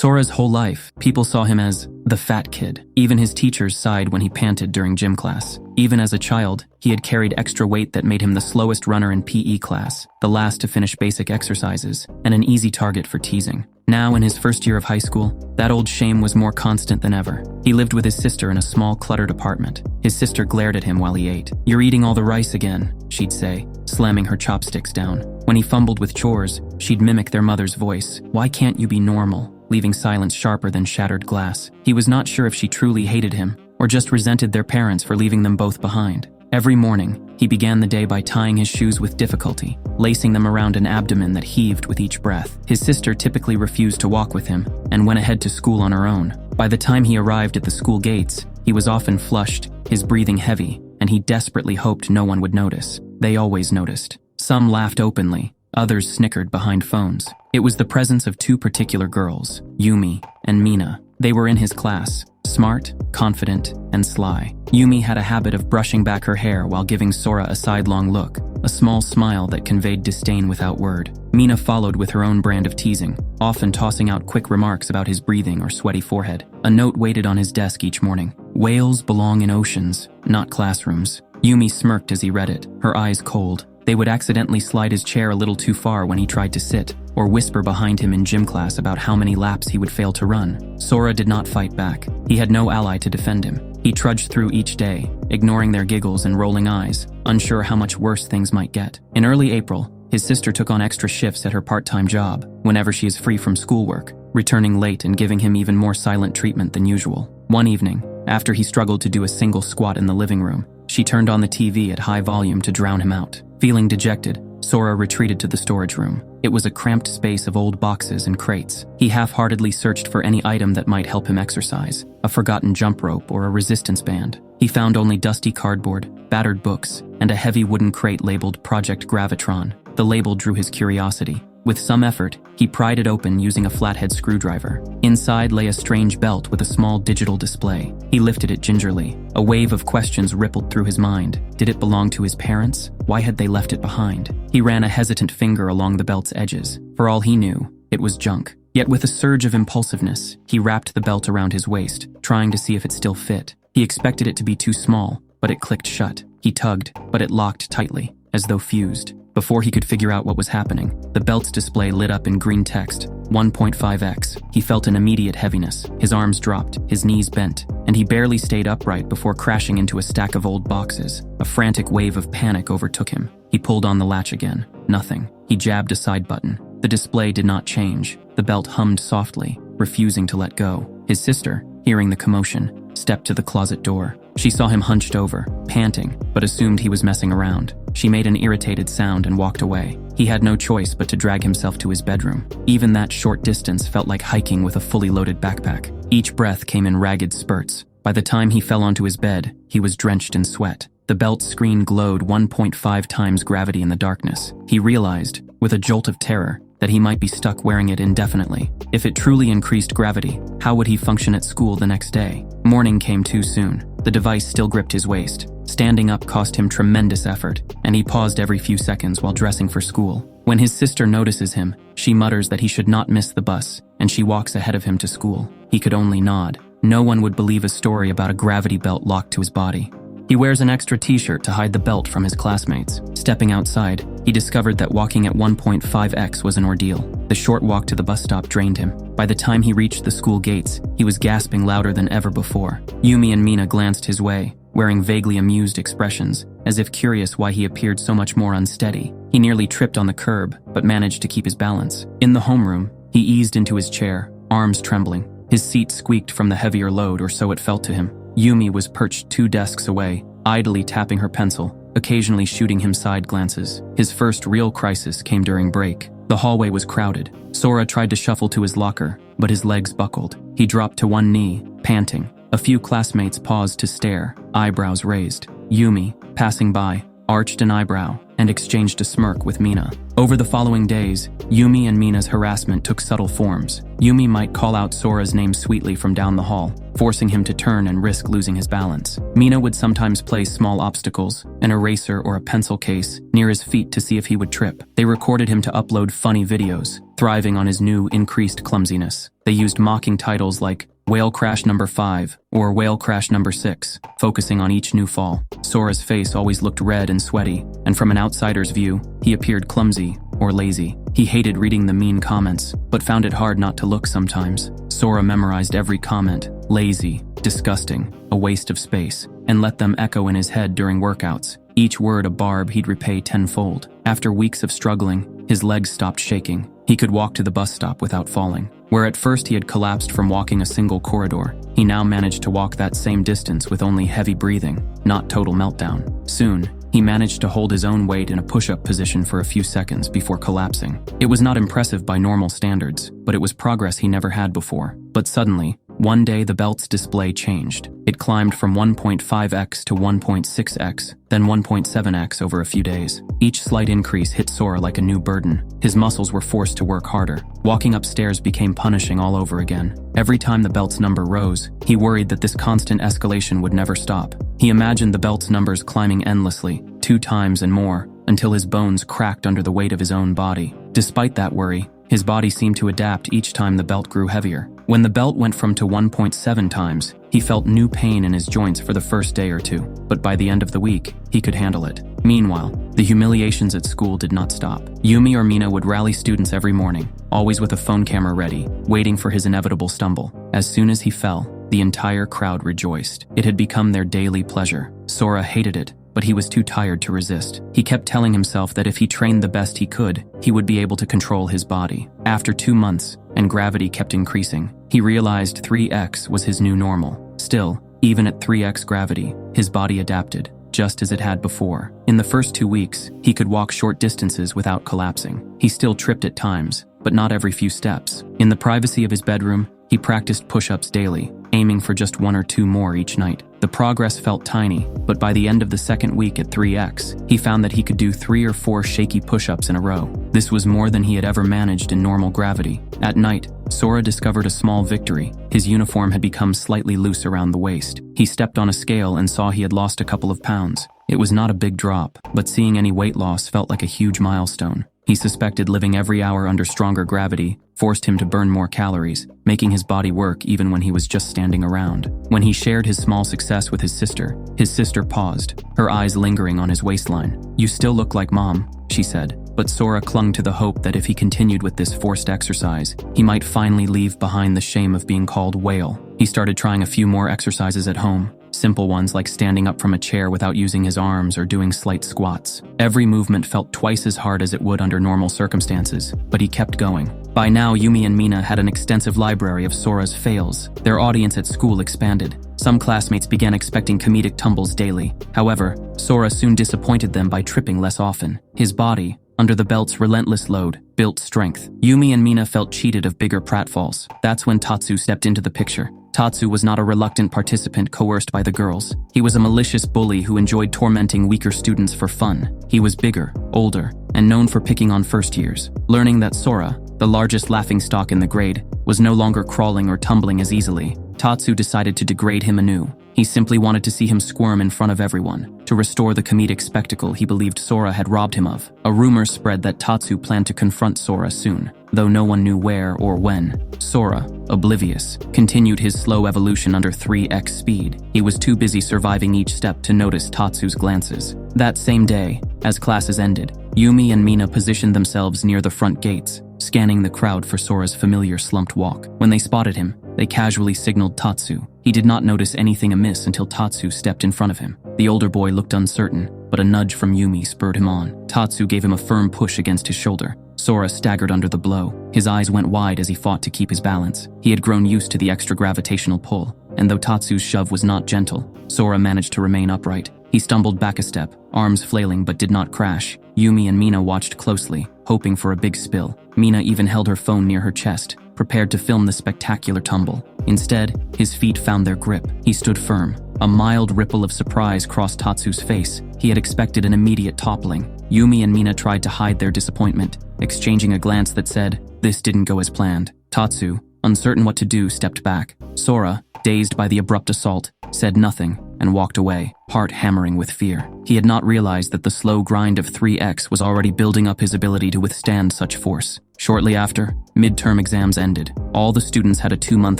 Sora's whole life, people saw him as the fat kid. Even his teachers sighed when he panted during gym class. Even as a child, he had carried extra weight that made him the slowest runner in PE class, the last to finish basic exercises, and an easy target for teasing. Now, in his first year of high school, that old shame was more constant than ever. He lived with his sister in a small, cluttered apartment. His sister glared at him while he ate. "You're eating all the rice again," she'd say, slamming her chopsticks down. When he fumbled with chores, she'd mimic their mother's voice. "Why can't you be normal?" leaving silence sharper than shattered glass. He was not sure if she truly hated him, or just resented their parents for leaving them both behind. Every morning, he began the day by tying his shoes with difficulty, lacing them around an abdomen that heaved with each breath. His sister typically refused to walk with him, and went ahead to school on her own. By the time he arrived at the school gates, he was often flushed, his breathing heavy, and he desperately hoped no one would notice. They always noticed. Some laughed openly, others snickered behind phones. It was the presence of two particular girls, Yumi and Mina. They were in his class, smart, confident, and sly. Yumi had a habit of brushing back her hair while giving Sora a sidelong look, a small smile that conveyed disdain without word. Mina followed with her own brand of teasing, often tossing out quick remarks about his breathing or sweaty forehead. A note waited on his desk each morning. "Whales belong in oceans, not classrooms." Yumi smirked as he read it, her eyes cold. They would accidentally slide his chair a little too far when he tried to sit, or whisper behind him in gym class about how many laps he would fail to run. Sora did not fight back. He had no ally to defend him. He trudged through each day, ignoring their giggles and rolling eyes, unsure how much worse things might get. In early April, his sister took on extra shifts at her part-time job, whenever she is free from schoolwork, returning late and giving him even more silent treatment than usual. One evening, after he struggled to do a single squat in the living room, she turned on the TV at high volume to drown him out. Feeling dejected, Sora retreated to the storage room. It was a cramped space of old boxes and crates. He half-heartedly searched for any item that might help him exercise, a forgotten jump rope or a resistance band. He found only dusty cardboard, battered books, and a heavy wooden crate labeled Project Gravitron. The label drew his curiosity. With some effort, he pried it open using a flathead screwdriver. Inside lay a strange belt with a small digital display. He lifted it gingerly. A wave of questions rippled through his mind. Did it belong to his parents? Why had they left it behind? He ran a hesitant finger along the belt's edges. For all he knew, it was junk. Yet with a surge of impulsiveness, he wrapped the belt around his waist, trying to see if it still fit. He expected it to be too small, but it clicked shut. He tugged, but it locked tightly, as though fused. Before he could figure out what was happening, the belt's display lit up in green text, 1.5x. He felt an immediate heaviness. His arms dropped, his knees bent, and he barely stayed upright before crashing into a stack of old boxes. A frantic wave of panic overtook him. He pulled on the latch again. Nothing. He jabbed a side button. The display did not change. The belt hummed softly, refusing to let go. His sister, hearing the commotion, stepped to the closet door. She saw him hunched over, panting, but assumed he was messing around. She made an irritated sound and walked away. He had no choice but to drag himself to his bedroom. Even that short distance felt like hiking with a fully loaded backpack. Each breath came in ragged spurts. By the time he fell onto his bed, he was drenched in sweat. The belt screen glowed 1.5 times gravity in the darkness. He realized, with a jolt of terror, that he might be stuck wearing it indefinitely. If it truly increased gravity, how would he function at school the next day? Morning came too soon. The device still gripped his waist. Standing up cost him tremendous effort, and he paused every few seconds while dressing for school. When his sister notices him, she mutters that he should not miss the bus, and she walks ahead of him to school. He could only nod. No one would believe a story about a gravity belt locked to his body. He wears an extra t-shirt to hide the belt from his classmates. Stepping outside, he discovered that walking at 1.5x was an ordeal. The short walk to the bus stop drained him. By the time he reached the school gates, he was gasping louder than ever before. Yumi and Mina glanced his way, wearing vaguely amused expressions, as if curious why he appeared so much more unsteady. He nearly tripped on the curb, but managed to keep his balance. In the homeroom, he eased into his chair, arms trembling. His seat squeaked from the heavier load, or so it felt to him. Yumi was perched 2 desks away, idly tapping her pencil, occasionally shooting him side glances. His first real crisis came during break. The hallway was crowded. Sora tried to shuffle to his locker, but his legs buckled. He dropped to one knee, panting. A few classmates paused to stare, eyebrows raised. Yumi, passing by, arched an eyebrow and exchanged a smirk with Mina. Over the following days, Yumi and Mina's harassment took subtle forms. Yumi might call out Sora's name sweetly from down the hall, forcing him to turn and risk losing his balance. Mina would sometimes place small obstacles, an eraser or a pencil case, near his feet to see if he would trip. They recorded him to upload funny videos, thriving on his new, increased clumsiness. They used mocking titles like Whale Crash Number 5 or Whale Crash Number 6, focusing on each new fall. Sora's face always looked red and sweaty, and from an outsider's view, he appeared clumsy or lazy. He hated reading the mean comments, but found it hard not to look sometimes. Sora memorized every comment, lazy, disgusting, a waste of space, and let them echo in his head during workouts. Each word a barb he'd repay tenfold. After weeks of struggling, his legs stopped shaking. He could walk to the bus stop without falling. Where at first he had collapsed from walking a single corridor, he now managed to walk that same distance with only heavy breathing, not total meltdown. Soon, he managed to hold his own weight in a push-up position for a few seconds before collapsing. It was not impressive by normal standards, but it was progress he never had before. But suddenly, one day the belt's display changed. It climbed from 1.5x to 1.6x, then 1.7x over a few days. Each slight increase hit Sora like a new burden. His muscles were forced to work harder. Walking upstairs became punishing all over again. Every time the belt's number rose, he worried that this constant escalation would never stop. He imagined the belt's numbers climbing endlessly, 2 times and more, until his bones cracked under the weight of his own body. Despite that worry, his body seemed to adapt each time the belt grew heavier. When the belt went from to 1.7 times, he felt new pain in his joints for the first day or two, but by the end of the week, he could handle it. Meanwhile, the humiliations at school did not stop. Yumi or Mina would rally students every morning, always with a phone camera ready, waiting for his inevitable stumble. As soon as he fell, the entire crowd rejoiced. It had become their daily pleasure. Sora hated it, but he was too tired to resist. He kept telling himself that if he trained the best he could, he would be able to control his body. After 2 months, and gravity kept increasing, he realized 3x was his new normal. Still, even at 3x gravity, his body adapted, just as it had before. In the first 2 weeks, he could walk short distances without collapsing. He still tripped at times, but not every few steps. In the privacy of his bedroom, he practiced push-ups daily, aiming for just 1 or 2 more each night. The progress felt tiny, but by the end of the second week at 3x, he found that he could do 3 or 4 shaky push-ups in a row. This was more than he had ever managed in normal gravity. At night, Sora discovered a small victory. His uniform had become slightly loose around the waist. He stepped on a scale and saw he had lost a couple of pounds. It was not a big drop, but seeing any weight loss felt like a huge milestone. He suspected living every hour under stronger gravity forced him to burn more calories, making his body work even when he was just standing around. When he shared his small success with his sister paused, her eyes lingering on his waistline. "You still look like Mom," she said. But Sora clung to the hope that if he continued with this forced exercise, he might finally leave behind the shame of being called Whale. He started trying a few more exercises at home, simple ones like standing up from a chair without using his arms or doing slight squats. Every movement felt twice as hard as it would under normal circumstances, but he kept going. By now, Yumi and Mina had an extensive library of Sora's fails. Their audience at school expanded. Some classmates began expecting comedic tumbles daily. However, Sora soon disappointed them by tripping less often. His body, under the belt's relentless load, built strength. Yumi and Mina felt cheated of bigger pratfalls. That's when Tatsu stepped into the picture. Tatsu was not a reluctant participant coerced by the girls. He was a malicious bully who enjoyed tormenting weaker students for fun. He was bigger, older, and known for picking on first years. Learning that Sora, the largest laughingstock in the grade, was no longer crawling or tumbling as easily, Tatsu decided to degrade him anew. He simply wanted to see him squirm in front of everyone, to restore the comedic spectacle he believed Sora had robbed him of. A rumor spread that Tatsu planned to confront Sora soon, though no one knew where or when. Sora, oblivious, continued his slow evolution under 3x speed. He was too busy surviving each step to notice Tatsu's glances. That same day, as classes ended, Yumi and Mina positioned themselves near the front gates, scanning the crowd for Sora's familiar slumped walk. When they spotted him, they casually signaled Tatsu. He did not notice anything amiss until Tatsu stepped in front of him. The older boy looked uncertain, but a nudge from Yumi spurred him on. Tatsu gave him a firm push against his shoulder. Sora staggered under the blow. His eyes went wide as he fought to keep his balance. He had grown used to the extra gravitational pull, and though Tatsu's shove was not gentle, Sora managed to remain upright. He stumbled back a step, arms flailing but did not crash. Yumi and Mina watched closely, hoping for a big spill. Mina even held her phone near her chest, prepared to film the spectacular tumble. Instead, his feet found their grip. He stood firm. A mild ripple of surprise crossed Tatsu's face. He had expected an immediate toppling. Yumi and Mina tried to hide their disappointment, exchanging a glance that said, "This didn't go as planned." Tatsu, uncertain what to do, stepped back. Sora, dazed by the abrupt assault, said nothing, and walked away, heart hammering with fear. He had not realized that the slow grind of 3x was already building up his ability to withstand such force. Shortly after, midterm exams ended. All the students had a 2-month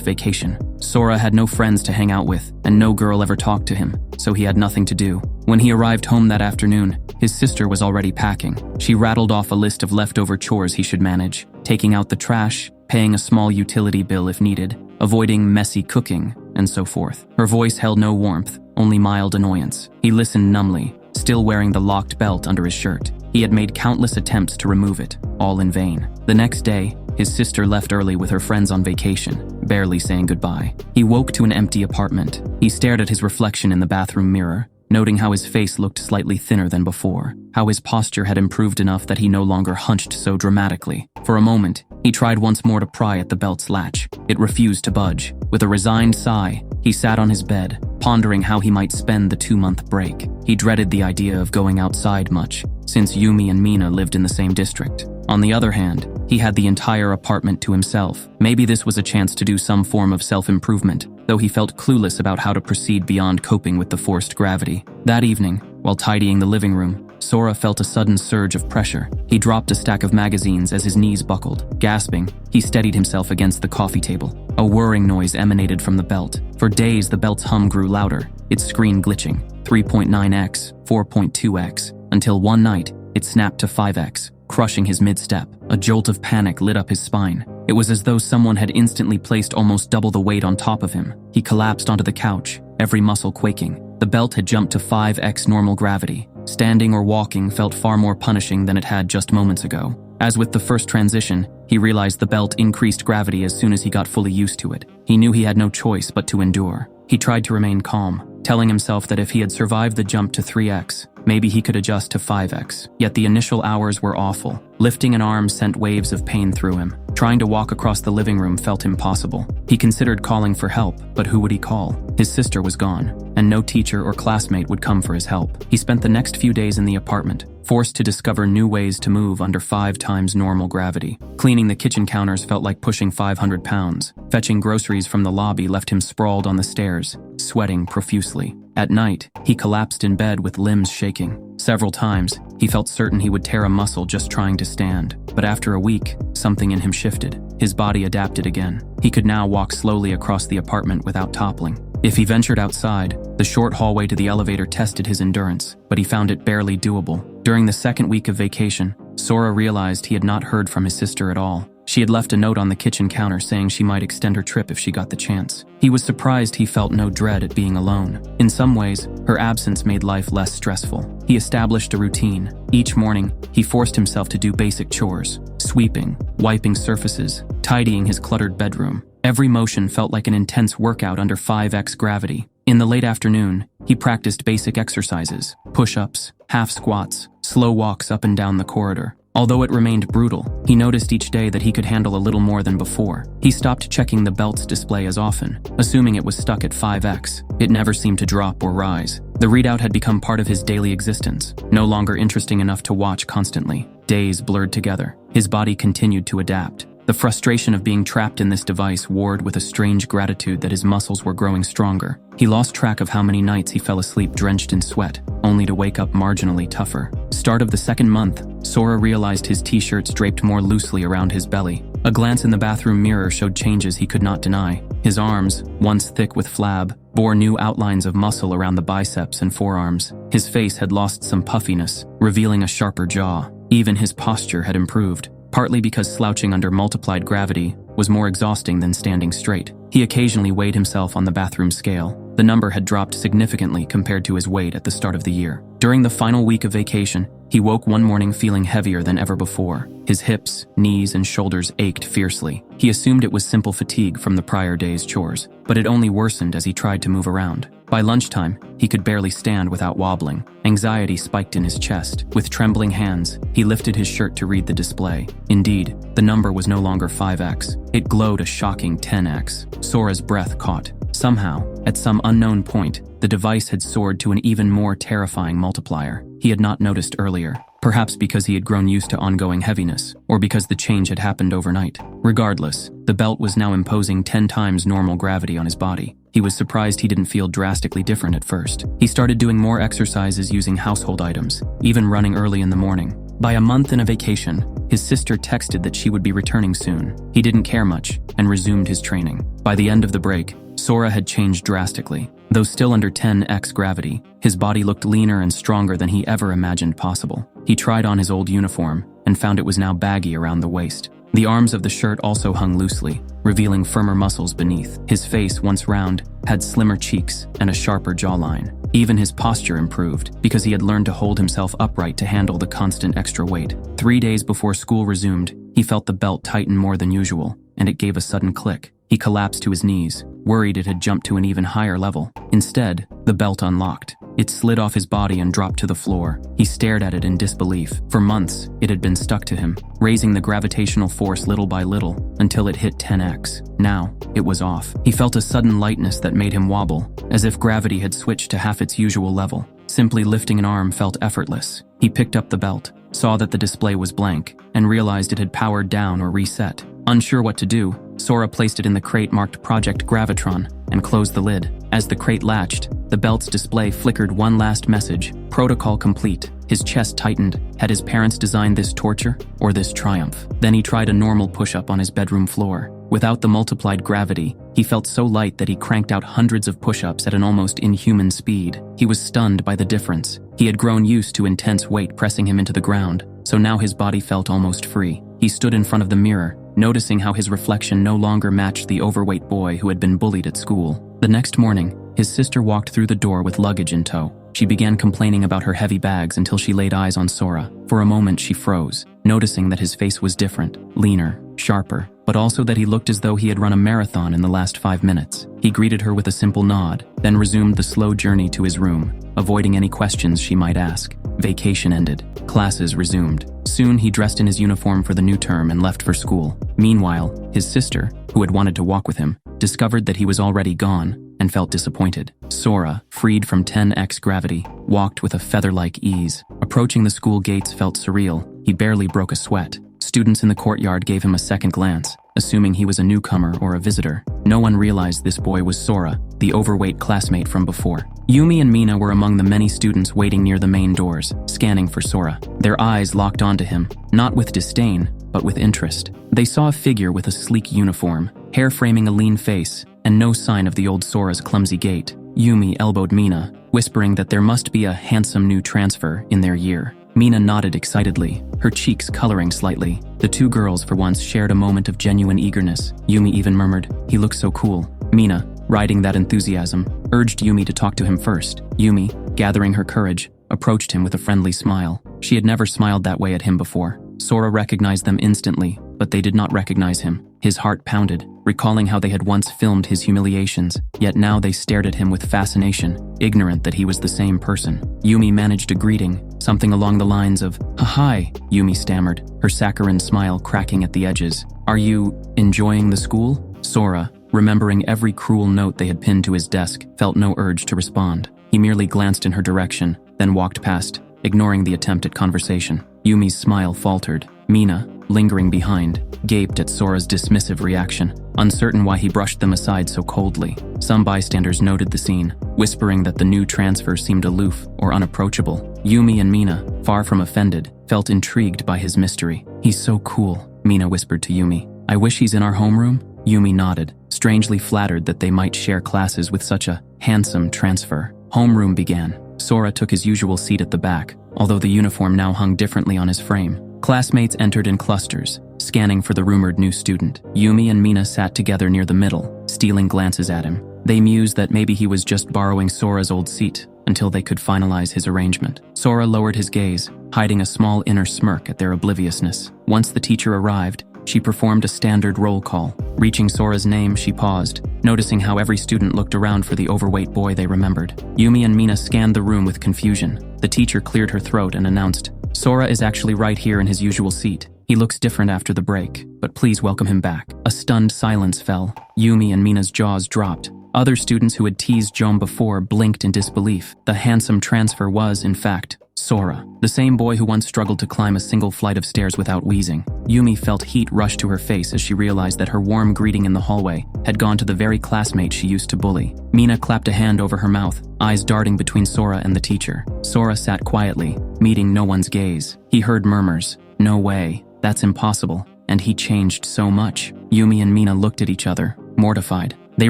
vacation. Sora had no friends to hang out with, and no girl ever talked to him, so he had nothing to do. When he arrived home that afternoon, his sister was already packing. She rattled off a list of leftover chores he should manage, taking out the trash, paying a small utility bill if needed, avoiding messy cooking, and so forth. Her voice held no warmth, only mild annoyance. He listened numbly, still wearing the locked belt under his shirt. He had made countless attempts to remove it, all in vain. The next day, his sister left early with her friends on vacation, barely saying goodbye. He woke to an empty apartment. He stared at his reflection in the bathroom mirror, noting how his face looked slightly thinner than before, how his posture had improved enough that he no longer hunched so dramatically. For a moment, he tried once more to pry at the belt's latch. It refused to budge. With a resigned sigh, he sat on his bed, pondering how he might spend the 2-month break. He dreaded the idea of going outside much, since Yumi and Mina lived in the same district. On the other hand, he had the entire apartment to himself. Maybe this was a chance to do some form of self-improvement, though he felt clueless about how to proceed beyond coping with the forced gravity. That evening, while tidying the living room, Sora felt a sudden surge of pressure. He dropped a stack of magazines as his knees buckled. Gasping, he steadied himself against the coffee table. A whirring noise emanated from the belt. For days, the belt's hum grew louder, its screen glitching, 3.9x, 4.2x, until one night, it snapped to 5x, crushing his mid-step. A jolt of panic lit up his spine. It was as though someone had instantly placed almost double the weight on top of him. He collapsed onto the couch, every muscle quaking. The belt had jumped to 5x normal gravity. Standing or walking felt far more punishing than it had just moments ago. As with the first transition, he realized the belt increased gravity as soon as he got fully used to it. He knew he had no choice but to endure. He tried to remain calm, telling himself that if he had survived the jump to 3x, maybe he could adjust to 5x. Yet the initial hours were awful. Lifting an arm sent waves of pain through him. Trying to walk across the living room felt impossible. He considered calling for help, but who would he call? His sister was gone, and no teacher or classmate would come for his help. He spent the next few days in the apartment, forced to discover new ways to move under 5 times normal gravity. Cleaning the kitchen counters felt like pushing 500 pounds. Fetching groceries from the lobby left him sprawled on the stairs, sweating profusely. At night, he collapsed in bed with limbs shaking. Several times, he felt certain he would tear a muscle just trying to stand. But after a week, something in him shifted. His body adapted again. He could now walk slowly across the apartment without toppling. If he ventured outside, the short hallway to the elevator tested his endurance, but he found it barely doable. During the second week of vacation, Sora realized he had not heard from his sister at all. She had left a note on the kitchen counter saying she might extend her trip if she got the chance. He was surprised he felt no dread at being alone. In some ways, her absence made life less stressful. He established a routine. Each morning, he forced himself to do basic chores: sweeping, wiping surfaces, tidying his cluttered bedroom. Every motion felt like an intense workout under 5x gravity. In the late afternoon, he practiced basic exercises: push-ups, half squats, slow walks up and down the corridor. Although it remained brutal, he noticed each day that he could handle a little more than before. He stopped checking the belt's display as often, assuming it was stuck at 5x. It never seemed to drop or rise. The readout had become part of his daily existence, no longer interesting enough to watch constantly. Days blurred together. His body continued to adapt. The frustration of being trapped in this device warred with a strange gratitude that his muscles were growing stronger. He lost track of how many nights he fell asleep drenched in sweat, only to wake up marginally tougher. Start of the second month, Sora realized his t-shirts draped more loosely around his belly. A glance in the bathroom mirror showed changes he could not deny. His arms, once thick with flab, bore new outlines of muscle around the biceps and forearms. His face had lost some puffiness, revealing a sharper jaw. Even his posture had improved, partly because slouching under multiplied gravity was more exhausting than standing straight. He occasionally weighed himself on the bathroom scale. The number had dropped significantly compared to his weight at the start of the year. During the final week of vacation, he woke one morning feeling heavier than ever before. His hips, knees, and shoulders ached fiercely. He assumed it was simple fatigue from the prior day's chores, but it only worsened as he tried to move around. By lunchtime, he could barely stand without wobbling. Anxiety spiked in his chest. With trembling hands, he lifted his shirt to read the display. Indeed, the number was no longer 5x. It glowed a shocking 10x. Sora's breath caught. Somehow, at some unknown point, the device had soared to an even more terrifying multiplier he had not noticed earlier. Perhaps because he had grown used to ongoing heaviness, or because the change had happened overnight. Regardless, the belt was now imposing 10 times normal gravity on his body. He was surprised he didn't feel drastically different at first. He started doing more exercises using household items, even running early in the morning. By a month in a vacation, his sister texted that she would be returning soon. He didn't care much and resumed his training. By the end of the break, Sora had changed drastically. Though still under 10x gravity, his body looked leaner and stronger than he ever imagined possible. He tried on his old uniform and found it was now baggy around the waist. The arms of the shirt also hung loosely, revealing firmer muscles beneath. His face, once round, had slimmer cheeks and a sharper jawline. Even his posture improved, because he had learned to hold himself upright to handle the constant extra weight. 3 days before school resumed, he felt the belt tighten more than usual, and it gave a sudden click. He collapsed to his knees, worried it had jumped to an even higher level. Instead, the belt unlocked. It slid off his body and dropped to the floor. He stared at it in disbelief. For months, it had been stuck to him, raising the gravitational force little by little until it hit 10x. Now, it was off. He felt a sudden lightness that made him wobble, as if gravity had switched to half its usual level. Simply lifting an arm felt effortless. He picked up the belt, saw that the display was blank, and realized it had powered down or reset. Unsure what to do, Sora placed it in the crate marked Project Gravitron and closed the lid. As the crate latched, the belt's display flickered one last message: protocol complete. His chest tightened. Had his parents designed this torture or this triumph? Then he tried a normal push-up on his bedroom floor. Without the multiplied gravity, he felt so light that he cranked out hundreds of push-ups at an almost inhuman speed. He was stunned by the difference. He had grown used to intense weight pressing him into the ground, so now his body felt almost free. He stood in front of the mirror, noticing how his reflection no longer matched the overweight boy who had been bullied at school. The next morning, his sister walked through the door with luggage in tow. She began complaining about her heavy bags until she laid eyes on Sora. For a moment, she froze, noticing that his face was different, leaner, sharper, but also that he looked as though he had run a marathon in the last 5 minutes. He greeted her with a simple nod, then resumed the slow journey to his room, avoiding any questions she might ask. Vacation ended. Classes resumed. Soon he dressed in his uniform for the new term and left for school. Meanwhile, his sister, who had wanted to walk with him, discovered that he was already gone and felt disappointed. Sora, freed from 10x gravity, walked with a feather-like ease. Approaching the school gates felt surreal. He barely broke a sweat. Students in the courtyard gave him a second glance, assuming he was a newcomer or a visitor. No one realized this boy was Sora, the overweight classmate from before. Yumi and Mina were among the many students waiting near the main doors, scanning for Sora. Their eyes locked onto him, not with disdain, but with interest. They saw a figure with a sleek uniform, hair framing a lean face, and no sign of the old Sora's clumsy gait. Yumi elbowed Mina, whispering that there must be a handsome new transfer in their year. Mina nodded excitedly, her cheeks coloring slightly. The two girls for once shared a moment of genuine eagerness. Yumi even murmured, "He looks so cool." Mina, riding that enthusiasm, urged Yumi to talk to him first. Yumi, gathering her courage, approached him with a friendly smile. She had never smiled that way at him before. Sora recognized them instantly, but they did not recognize him. His heart pounded, recalling how they had once filmed his humiliations, yet now they stared at him with fascination, ignorant that he was the same person. Yumi managed a greeting, something along the lines of, "Hi," Yumi stammered, her saccharine smile cracking at the edges. "Are you enjoying the school?" Sora, remembering every cruel note they had pinned to his desk, felt no urge to respond. He merely glanced in her direction, then walked past, ignoring the attempt at conversation. Yumi's smile faltered. Mina, lingering behind, gaped at Sora's dismissive reaction, uncertain why he brushed them aside so coldly. Some bystanders noted the scene, whispering that the new transfer seemed aloof or unapproachable. Yumi and Mina, far from offended, felt intrigued by his mystery. "He's so cool," Mina whispered to Yumi. "I wish he's in our homeroom." Yumi nodded, strangely flattered that they might share classes with such a handsome transfer. Homeroom began. Sora took his usual seat at the back, although the uniform now hung differently on his frame. Classmates entered in clusters, scanning for the rumored new student. Yumi and Mina sat together near the middle, stealing glances at him. They mused that maybe he was just borrowing Sora's old seat until they could finalize his arrangement. Sora lowered his gaze, hiding a small inner smirk at their obliviousness. Once the teacher arrived, she performed a standard roll call. Reaching Sora's name, she paused, noticing how every student looked around for the overweight boy they remembered. Yumi and Mina scanned the room with confusion. The teacher cleared her throat and announced, "Sora is actually right here in his usual seat. He looks different after the break, but please welcome him back." A stunned silence fell. Yumi and Mina's jaws dropped. Other students who had teased Jom before blinked in disbelief. The handsome transfer was, in fact, Sora, the same boy who once struggled to climb a single flight of stairs without wheezing. Yumi felt heat rush to her face as she realized that her warm greeting in the hallway had gone to the very classmate she used to bully. Mina clapped a hand over her mouth, eyes darting between Sora and the teacher. Sora sat quietly, meeting no one's gaze. He heard murmurs, "No way, that's impossible," and he changed so much. Yumi and Mina looked at each other, mortified. They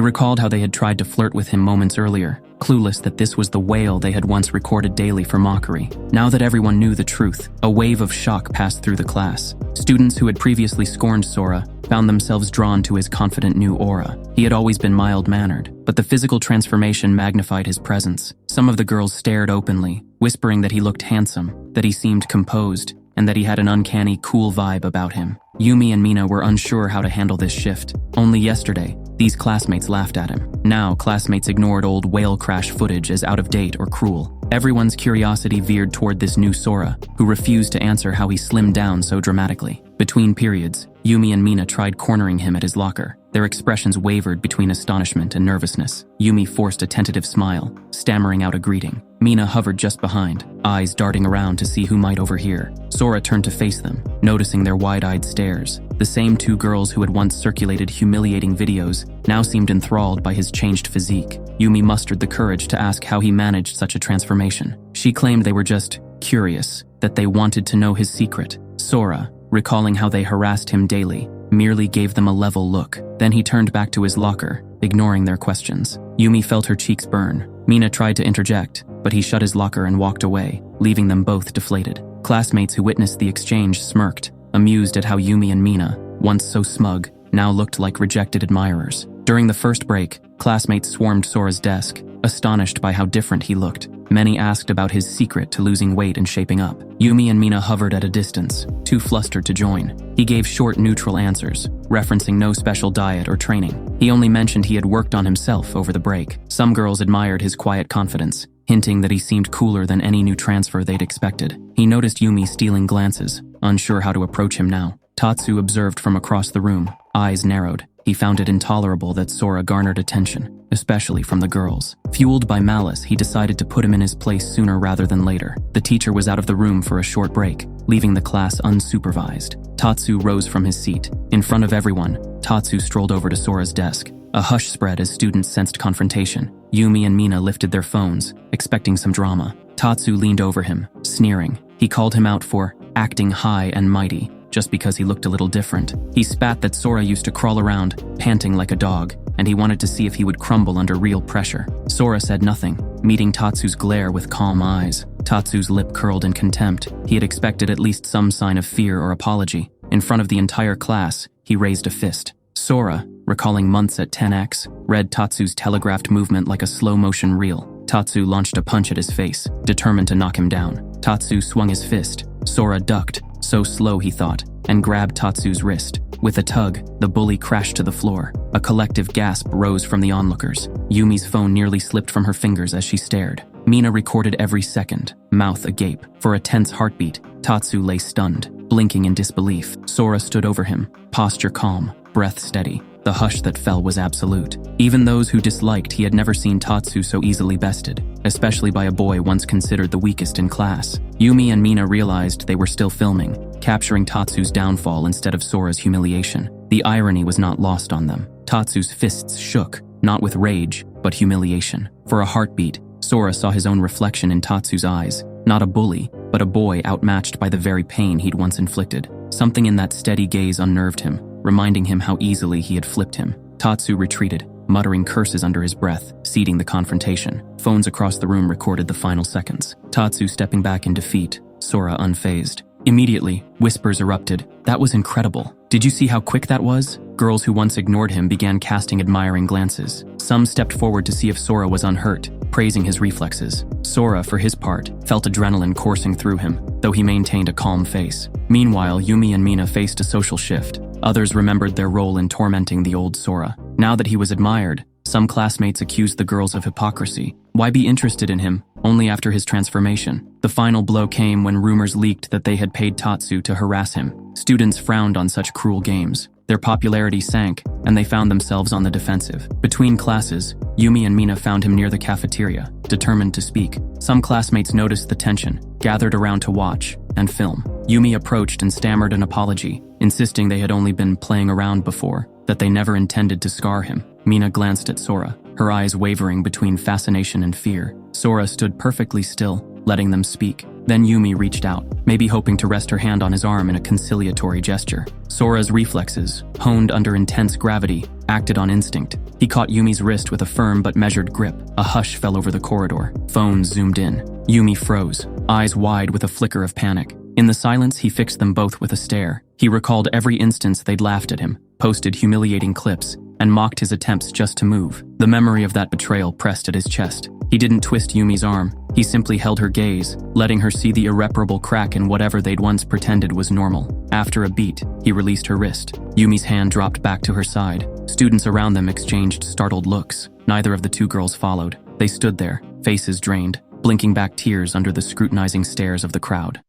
recalled how they had tried to flirt with him moments earlier, clueless that this was the wail they had once recorded daily for mockery. Now that everyone knew the truth, a wave of shock passed through the class. Students who had previously scorned Sora found themselves drawn to his confident new aura. He had always been mild-mannered, but the physical transformation magnified his presence. Some of the girls stared openly, whispering that he looked handsome, that he seemed composed, and that he had an uncanny, cool vibe about him. Yumi and Mina were unsure how to handle this shift. Only yesterday, these classmates laughed at him. Now, classmates ignored old whale crash footage as out of date or cruel. Everyone's curiosity veered toward this new Sora, who refused to answer how he slimmed down so dramatically. Between periods, Yumi and Mina tried cornering him at his locker. Their expressions wavered between astonishment and nervousness. Yumi forced a tentative smile, stammering out a greeting. Mina hovered just behind, eyes darting around to see who might overhear. Sora turned to face them, noticing their wide-eyed stares. The same two girls who had once circulated humiliating videos now seemed enthralled by his changed physique. Yumi mustered the courage to ask how he managed such a transformation. She claimed they were just curious, that they wanted to know his secret. Sora, recalling how they harassed him daily, merely gave them a level look. Then he turned back to his locker, ignoring their questions. Yumi felt her cheeks burn. Mina tried to interject, but he shut his locker and walked away, leaving them both deflated. Classmates who witnessed the exchange smirked, amused at how Yumi and Mina, once so smug, now looked like rejected admirers. During the first break, classmates swarmed Sora's desk, astonished by how different he looked. Many asked about his secret to losing weight and shaping up. Yumi and Mina hovered at a distance, too flustered to join. He gave short, neutral answers, referencing no special diet or training. He only mentioned he had worked on himself over the break. Some girls admired his quiet confidence, hinting that he seemed cooler than any new transfer they'd expected. He noticed Yumi stealing glances, unsure how to approach him now. Tatsu observed from across the room, eyes narrowed. He found it intolerable that Sora garnered attention, especially from the girls. Fueled by malice, he decided to put him in his place sooner rather than later. The teacher was out of the room for a short break, leaving the class unsupervised. Tatsu rose from his seat. In front of everyone, Tatsu strolled over to Sora's desk. A hush spread as students sensed confrontation. Yumi and Mina lifted their phones, expecting some drama. Tatsu leaned over him, sneering. He called him out for acting high and mighty, just because he looked a little different. He spat that Sora used to crawl around, panting like a dog, and he wanted to see if he would crumble under real pressure. Sora said nothing, meeting Tatsu's glare with calm eyes. Tatsu's lip curled in contempt. He had expected at least some sign of fear or apology. In front of the entire class, he raised a fist. Sora, recalling months at 10x, read Tatsu's telegraphed movement like a slow-motion reel. Tatsu launched a punch at his face, determined to knock him down. Tatsu swung his fist. Sora ducked, so slow he thought, and grabbed Tatsu's wrist. With a tug, the bully crashed to the floor. A collective gasp rose from the onlookers. Yumi's phone nearly slipped from her fingers as she stared. Mina recorded every second, mouth agape. For a tense heartbeat, Tatsu lay stunned, blinking in disbelief. Sora stood over him, posture calm, breath steady. The hush that fell was absolute. Even those who disliked he had never seen Tatsu so easily bested, especially by a boy once considered the weakest in class. Yumi and Mina realized they were still filming, capturing Tatsu's downfall instead of Sora's humiliation. The irony was not lost on them. Tatsu's fists shook, not with rage, but humiliation. For a heartbeat, Sora saw his own reflection in Tatsu's eyes. Not a bully, but a boy outmatched by the very pain he'd once inflicted. Something in that steady gaze unnerved him, reminding him how easily he had flipped him. Tatsu retreated, muttering curses under his breath, ceding the confrontation. Phones across the room recorded the final seconds. Tatsu stepping back in defeat, Sora unfazed. Immediately, whispers erupted. "That was incredible. Did you see how quick that was?" Girls who once ignored him began casting admiring glances. Some stepped forward to see if Sora was unhurt, praising his reflexes. Sora, for his part, felt adrenaline coursing through him, though he maintained a calm face. Meanwhile, Yumi and Mina faced a social shift. Others remembered their role in tormenting the old Sora. Now that he was admired, some classmates accused the girls of hypocrisy. Why be interested in him, only after his transformation? The final blow came when rumors leaked that they had paid Tatsu to harass him. Students frowned on such cruel games. Their popularity sank, and they found themselves on the defensive. Between classes, Yumi and Mina found him near the cafeteria, determined to speak. Some classmates noticed the tension, gathered around to watch and film. Yumi approached and stammered an apology, insisting they had only been playing around before, that they never intended to scar him. Mina glanced at Sora, her eyes wavering between fascination and fear. Sora stood perfectly still, letting them speak. Then Yumi reached out, maybe hoping to rest her hand on his arm in a conciliatory gesture. Sora's reflexes, honed under intense gravity, acted on instinct. He caught Yumi's wrist with a firm but measured grip. A hush fell over the corridor. Phones zoomed in. Yumi froze, eyes wide with a flicker of panic. In the silence, he fixed them both with a stare. He recalled every instance they'd laughed at him, posted humiliating clips, and mocked his attempts just to move. The memory of that betrayal pressed at his chest. He didn't twist Yumi's arm. He simply held her gaze, letting her see the irreparable crack in whatever they'd once pretended was normal. After a beat, he released her wrist. Yumi's hand dropped back to her side. Students around them exchanged startled looks. Neither of the two girls followed. They stood there, faces drained, blinking back tears under the scrutinizing stares of the crowd.